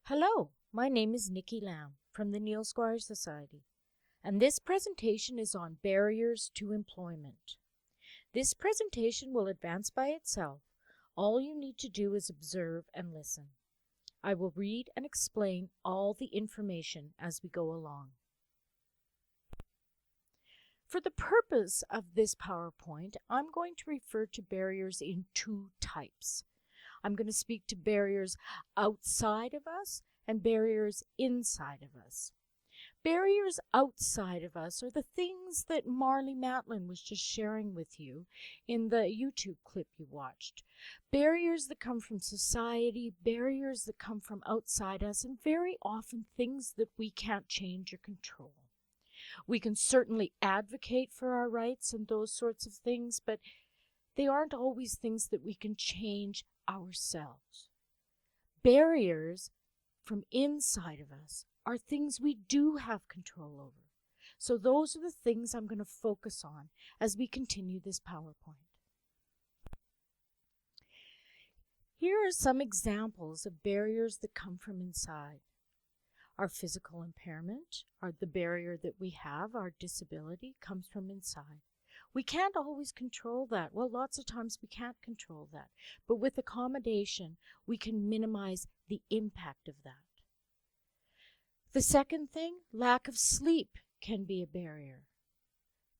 Hello, my name is Nikki Lamb from the Neil Squire Society, and this presentation is on barriers to employment. This presentation will advance by itself. All you need to do is observe and listen. I will read and explain all the information as we go along. For the purpose of this PowerPoint, I'm going to refer to barriers in two types. I'm going to speak to barriers outside of us and barriers inside of us. Barriers outside of us are the things that Marley Matlin was just sharing with you in the YouTube clip you watched. Barriers that come from society, barriers that come from outside us, and very often things that we can't change or control. We can certainly advocate for our rights and those sorts of things, but they aren't always things that we can change ourselves. Barriers from inside of us are things we do have control over. So those are the things I'm going to focus on as we continue this PowerPoint. Here are some examples of barriers that come from inside. Our physical impairment, the barrier that we have, our disability, comes from inside. We can't always control that. Well, lots of times we can't control that. But with accommodation, we can minimize the impact of that. The second thing, lack of sleep can be a barrier.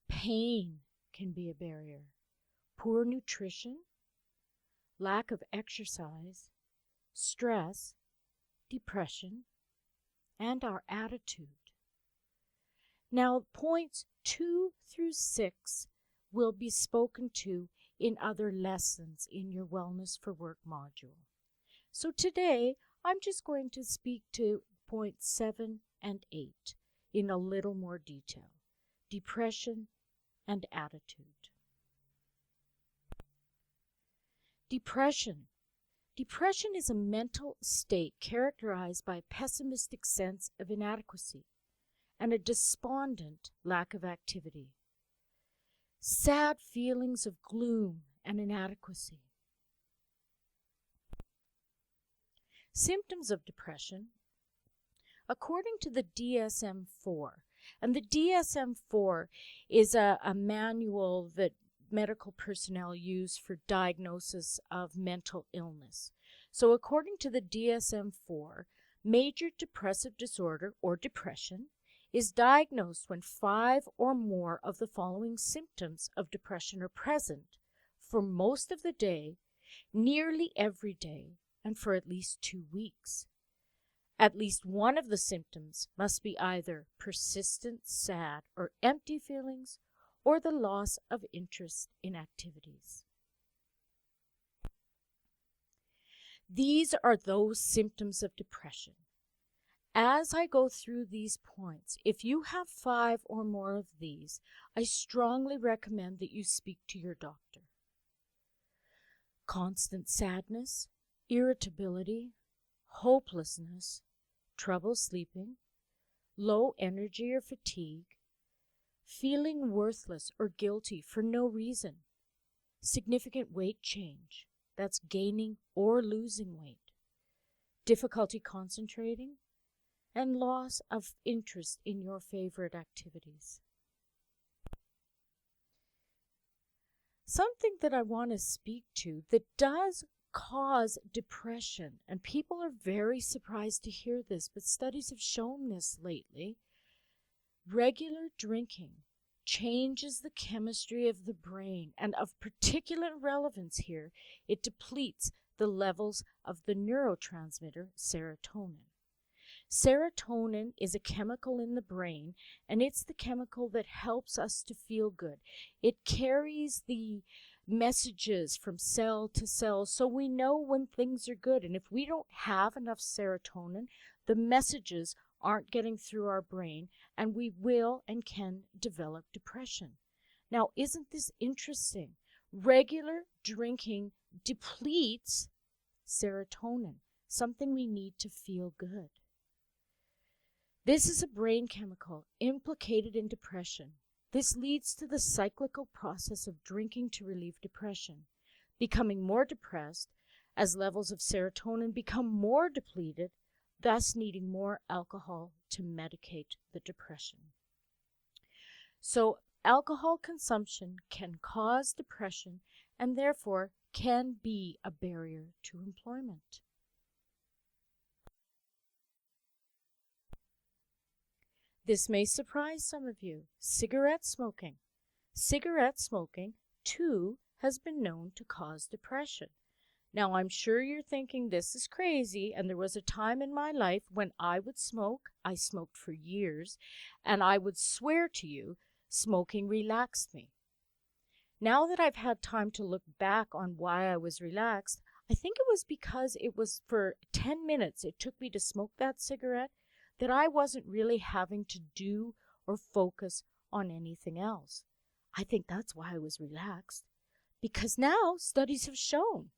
Pain can be a barrier. Poor nutrition, lack of exercise, stress, depression, and our attitude. Now, points 2 through 6 will be spoken to in other lessons in your Wellness for Work module. So today, I'm just going to speak to points 7 and 8 in a little more detail. Depression and attitude. Depression. Depression is a mental state characterized by a pessimistic sense of inadequacy and a despondent lack of activity. Sad feelings of gloom and inadequacy. Symptoms of depression. According to the DSM-4, and the DSM-4 is a manual that medical personnel use for diagnosis of mental illness. So according to the DSM-4, major depressive disorder or depression is diagnosed when 5 or more of the following symptoms of depression are present for most of the day, nearly every day, and for at least 2 weeks. At least one of the symptoms must be either persistent, sad, or empty feelings, or the loss of interest in activities. These are those symptoms of depression. As I go through these points, if you have 5 or more of these, I strongly recommend that you speak to your doctor. Constant sadness, irritability, hopelessness, trouble sleeping, low energy or fatigue, feeling worthless or guilty for no reason, significant weight change, that's gaining or losing weight, difficulty concentrating, and loss of interest in your favorite activities. Something that I want to speak to that does cause depression, and people are very surprised to hear this, but studies have shown this lately. Regular drinking changes the chemistry of the brain, and of particular relevance here, it depletes the levels of the neurotransmitter serotonin. Serotonin is a chemical in the brain, and it's the chemical that helps us to feel good. It carries the messages from cell to cell, so we know when things are good. And if we don't have enough serotonin, the messages aren't getting through our brain, and we will and can develop depression. Now, isn't this interesting? Regular drinking depletes serotonin, something we need to feel good. This is a brain chemical implicated in depression. This leads to the cyclical process of drinking to relieve depression, becoming more depressed as levels of serotonin become more depleted. thus needing more alcohol to medicate the depression. So alcohol consumption can cause depression and therefore can be a barrier to employment. This may surprise some of you. Cigarette smoking. Cigarette smoking, too, has been known to cause depression. Now, I'm sure you're thinking this is crazy, and there was a time in my life when I would smoke. I smoked for years, and I would swear to you, smoking relaxed me. Now that I've had time to look back on why I was relaxed, I think it was because it was for 10 minutes it took me to smoke that cigarette that I wasn't really having to do or focus on anything else. I think that's why I was relaxed. Because now studies have shown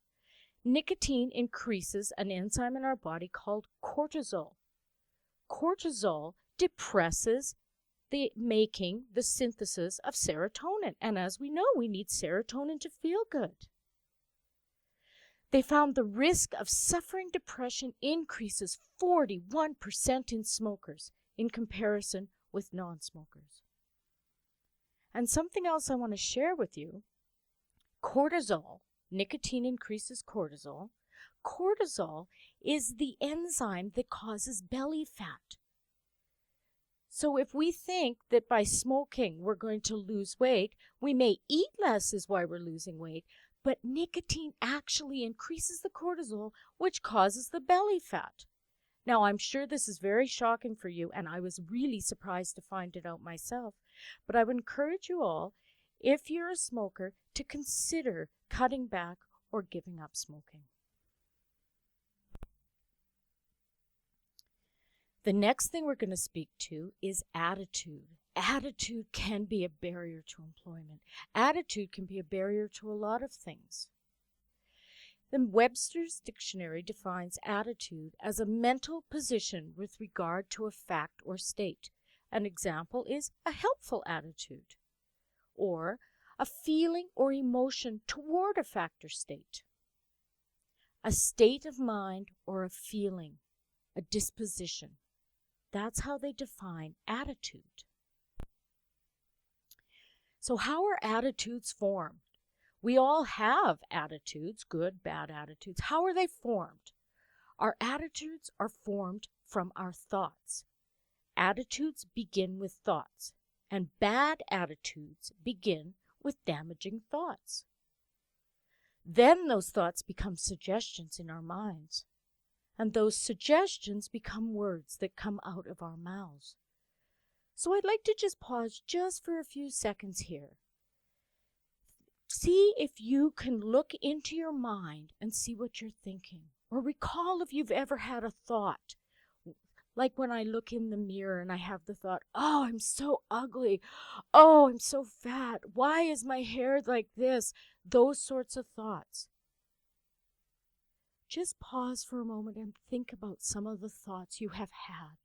nicotine increases an enzyme in our body called cortisol. Cortisol depresses the synthesis of serotonin. And as we know, we need serotonin to feel good. They found the risk of suffering depression increases 41% in smokers in comparison with non-smokers. And something else I want to share with you, cortisol, nicotine increases cortisol. Cortisol is the enzyme that causes belly fat. So if we think that by smoking we're going to lose weight, we may eat less is why we're losing weight, but nicotine actually increases the cortisol, which causes the belly fat. Now, I'm sure this is very shocking for you, and I was really surprised to find it out myself, but I would encourage you all, if you're a smoker, to consider cutting back or giving up smoking. The next thing we're going to speak to is attitude. Attitude can be a barrier to employment. Attitude can be a barrier to a lot of things. The Webster's Dictionary defines attitude as a mental position with regard to a fact or state. An example is a helpful attitude, or a feeling or emotion toward a fact or state. A state of mind or a feeling, a disposition. That's how they define attitude. So how are attitudes formed? We all have attitudes, good, bad attitudes. How are they formed? Our attitudes are formed from our thoughts. Attitudes begin with thoughts, and bad attitudes begin with damaging thoughts. Then those thoughts become suggestions in our minds, and those suggestions become words that come out of our mouths. So I'd like to just pause just for a few seconds here. See if you can look into your mind and see what you're thinking, or recall if you've ever had a thought. Like when I look in the mirror and I have the thought, oh, I'm so ugly. Oh, I'm so fat. Why is my hair like this? Those sorts of thoughts. Just pause for a moment and think about some of the thoughts you have had.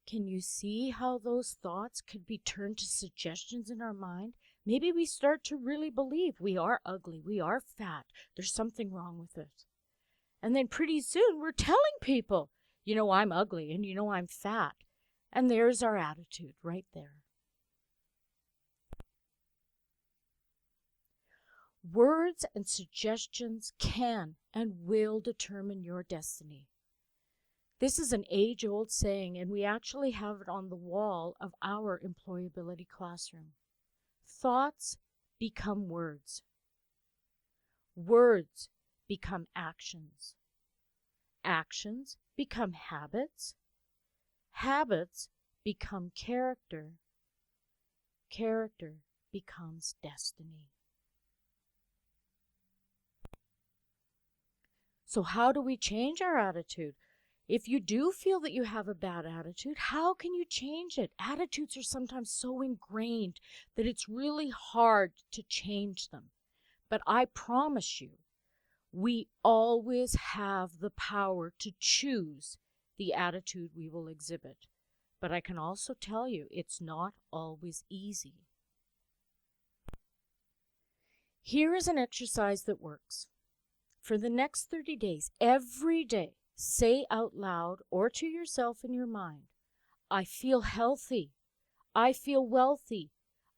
Can you see how those thoughts could be turned to suggestions in our mind? Maybe we start to really believe we are ugly, we are fat, there's something wrong with us. And then pretty soon we're telling people, you know, I'm ugly and you know I'm fat. And there's our attitude right there. Words and suggestions can and will determine your destiny. This is an age-old saying, and we actually have it on the wall of our employability classroom. Thoughts become words. Words become actions. Actions become habits. Habits become character. Character becomes destiny. So how do we change our attitude? If you do feel that you have a bad attitude, how can you change it? Attitudes are sometimes so ingrained that it's really hard to change them. But I promise you, we always have the power to choose the attitude we will exhibit. But I can also tell you it's not always easy. Here is an exercise that works. For the next 30 days, every day, say out loud or to yourself in your mind, I feel healthy. I feel wealthy.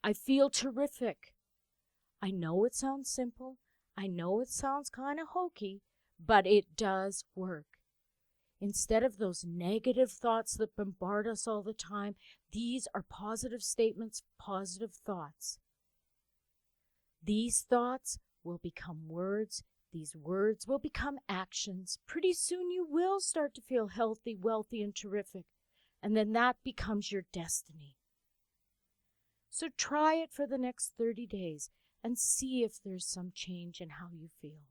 I feel terrific. I know it sounds simple. I know it sounds kind of hokey, but it does work. Instead of those negative thoughts that bombard us all the time, these are positive statements, positive thoughts. These thoughts will become words. These words will become actions. Pretty soon you will start to feel healthy, wealthy, and terrific. And then that becomes your destiny. So try it for the next 30 days and see if there's some change in how you feel.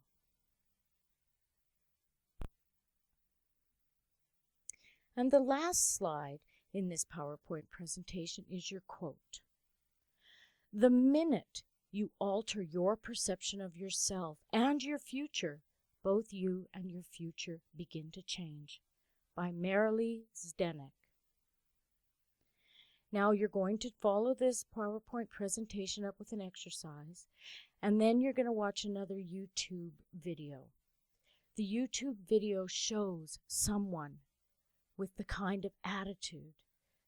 And the last slide in this PowerPoint presentation is your quote. The minute you alter your perception of yourself and your future, both you and your future begin to change. By Marilee Zdenek. Now you're going to follow this PowerPoint presentation up with an exercise, and then you're going to watch another YouTube video. The YouTube video shows someone with the kind of attitude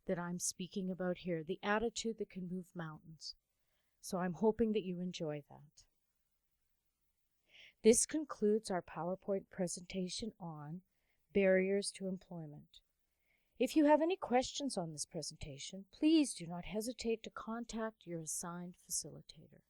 that I'm speaking about here, the attitude that can move mountains. So I'm hoping that you enjoy that. This concludes our PowerPoint presentation on barriers to employment. If you have any questions on this presentation, please do not hesitate to contact your assigned facilitator.